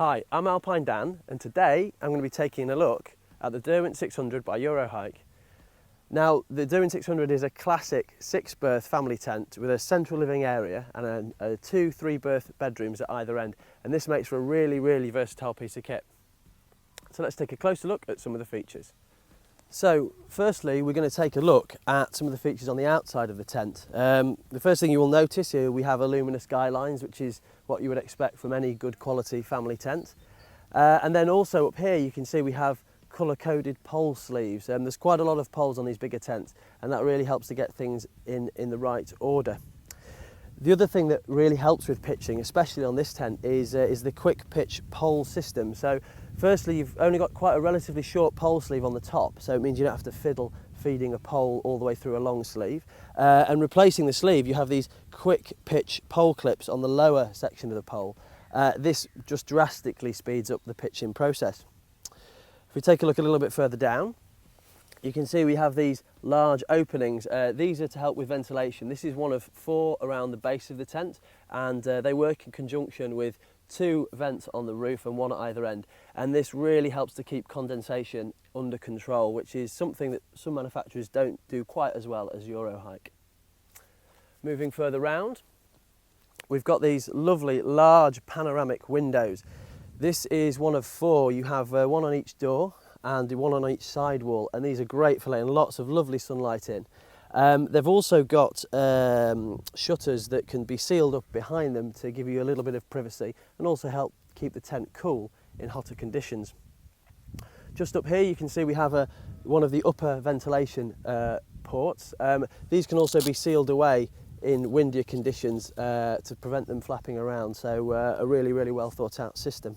Hi, I'm Alpine Dan, and today I'm going to be taking a look at the Derwent 600 by Eurohike. Now, the Derwent 600 is a classic 6-berth family tent with a central living area and a 2 3-berth bedrooms at either end, and this makes for a really versatile piece of kit. So let's take a closer look at some of the features. So firstly, we're going to take a look at some of the features on the outside of the tent. The first thing you will notice here, we have luminous skylines, which is what you would expect from any good quality family tent. And then also up here you can see we have colour-coded pole sleeves. There's quite a lot of poles on these bigger tents, and that really helps to get things in the right order. The other thing that really helps with pitching, especially on this tent, is the quick pitch pole system. So firstly, you've only got quite a relatively short pole sleeve on the top, so it means you don't have to fiddle feeding a pole all the way through a long sleeve. And replacing the sleeve, you have these quick pitch pole clips on the lower section of the pole. This just drastically speeds up the pitching process. If we take a look a little bit further down, you can see we have these large openings. These are to help with ventilation. This is one of 4 around the base of the tent, and they work in conjunction with 2 vents on the roof and 1 at either end. And this really helps to keep condensation under control, which is something that some manufacturers don't do quite as well as Eurohike. Moving further round, we've got these lovely large panoramic windows. This is one of 4. You have 1 on each door and 1 on each side wall, and these are great for letting lots of lovely sunlight in. They've also got shutters that can be sealed up behind them to give you a little bit of privacy and also help keep the tent cool in hotter conditions. Just up here you can see we have one of the upper ventilation ports. These can also be sealed away in windier conditions to prevent them flapping around, so a really well thought out system.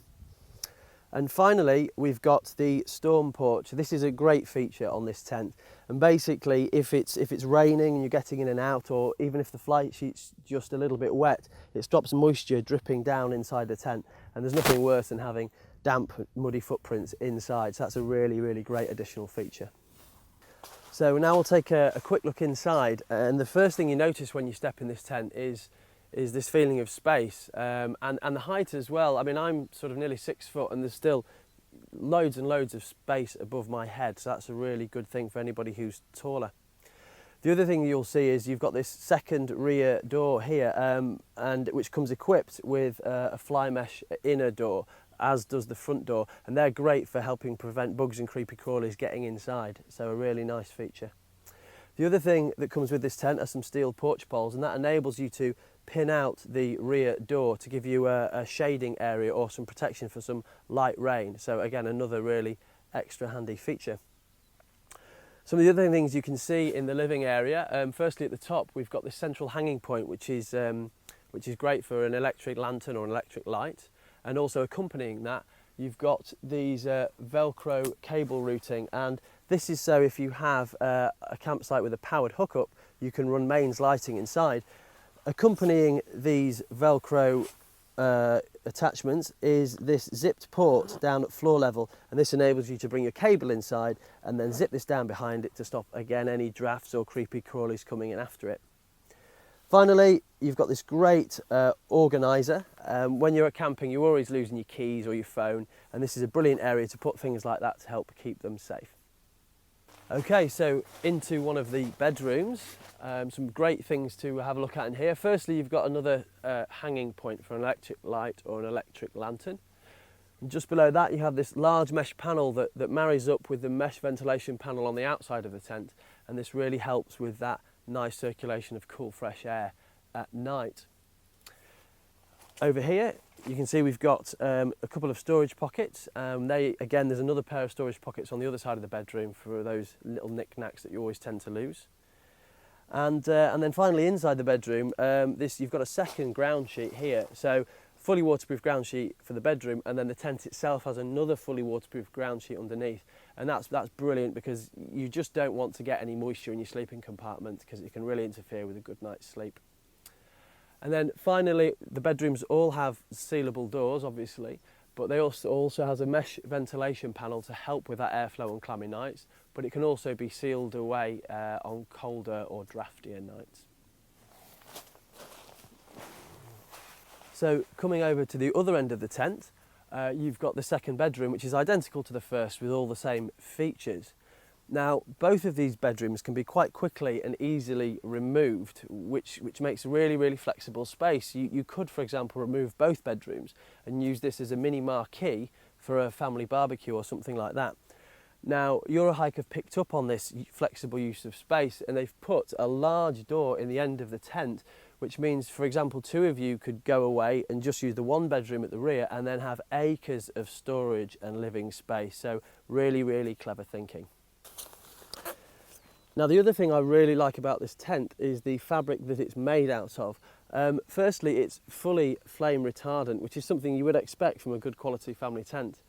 And finally, we've got the storm porch. This is a great feature on this tent, and basically if it's raining and you're getting in and out, or even if the flight sheet's just a little bit wet, it stops moisture dripping down inside the tent, and there's nothing worse than having damp, muddy footprints inside, so that's a really great additional feature. So now we'll take a quick look inside, and the first thing you notice when you step in this tent is this feeling of space and the height as well. I mean, I'm sort of nearly 6 foot and there's still loads and loads of space above my head, so that's a really good thing for anybody who's taller. The other thing you'll see is you've got this second rear door here, and which comes equipped with a fly mesh inner door, as does the front door, and they're great for helping prevent bugs and creepy crawlies getting inside, so a really nice feature. The other thing that comes with this tent are some steel porch poles, and that enables you to pin out the rear door to give you a shading area or some protection for some light rain. So again, another really extra handy feature. Some of the other things you can see in the living area, firstly at the top we've got this central hanging point, which is great for an electric lantern or an electric light, and also accompanying that you've got these Velcro cable routing, and this is so if you have a campsite with a powered hookup, you can run mains lighting inside. Accompanying these Velcro attachments is this zipped port down at floor level, and this enables you to bring your cable inside and then zip this down behind it to stop, again, any drafts or creepy crawlies coming in after it. Finally, you've got this great organiser. When you're camping, you're always losing your keys or your phone, and this is a brilliant area to put things like that to help keep them safe. Okay, so into one of the bedrooms. Some great things to have a look at in here. Firstly, you've got another hanging point for an electric light or an electric lantern. And just below that, you have this large mesh panel that marries up with the mesh ventilation panel on the outside of the tent, and this really helps with that nice circulation of cool, fresh air at night. Over here, you can see we've got a couple of storage pockets. Again, there's another pair of storage pockets on the other side of the bedroom for those little knick-knacks that you always tend to lose. And then finally, inside the bedroom, you've got a second ground sheet here. So fully waterproof ground sheet for the bedroom, and then the tent itself has another fully waterproof ground sheet underneath. And that's brilliant because you just don't want to get any moisture in your sleeping compartment, because it can really interfere with a good night's sleep. And then finally, the bedrooms all have sealable doors, obviously, but they also has a mesh ventilation panel to help with that airflow on clammy nights, but it can also be sealed away on colder or draftier nights. So coming over to the other end of the tent, you've got the second bedroom, which is identical to the first with all the same features. Now, both of these bedrooms can be quite quickly and easily removed, which makes a really, really flexible space. You could, for example, remove both bedrooms and use this as a mini marquee for a family barbecue or something like that. Now, Eurohike have picked up on this flexible use of space, and they've put a large door in the end of the tent, which means, for example, two of you could go away and just use the one bedroom at the rear and then have acres of storage and living space. So really, really clever thinking. Now, the other thing I really like about this tent is the fabric that it's made out of. Firstly, it's fully flame retardant, which is something you would expect from a good quality family tent.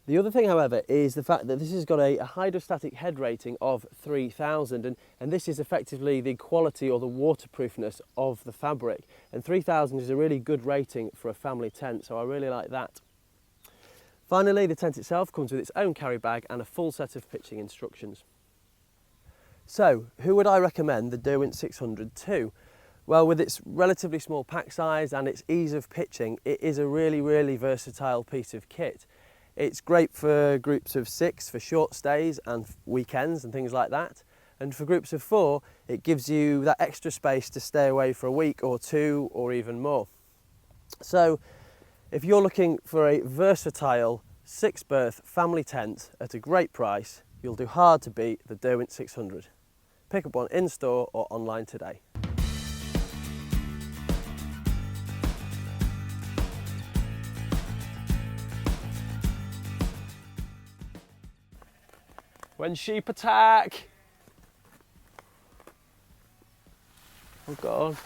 The other thing, however, is the fact that this has got a hydrostatic head rating of 3000, and this is effectively the quality or the waterproofness of the fabric. And 3000 is a really good rating for a family tent, so I really like that. Finally, the tent itself comes with its own carry bag and a full set of pitching instructions. So, who would I recommend the Derwent 600 to? Well, with its relatively small pack size and its ease of pitching, it is a really, really versatile piece of kit. It's great for groups of 6 for short stays and weekends and things like that. And for groups of 4, it gives you that extra space to stay away for a week or 2 or even more. So, if you're looking for a versatile 6-berth family tent at a great price, you'll do hard to beat the Derwent 600. Pick up one in-store or online today. When sheep attack! Oh God.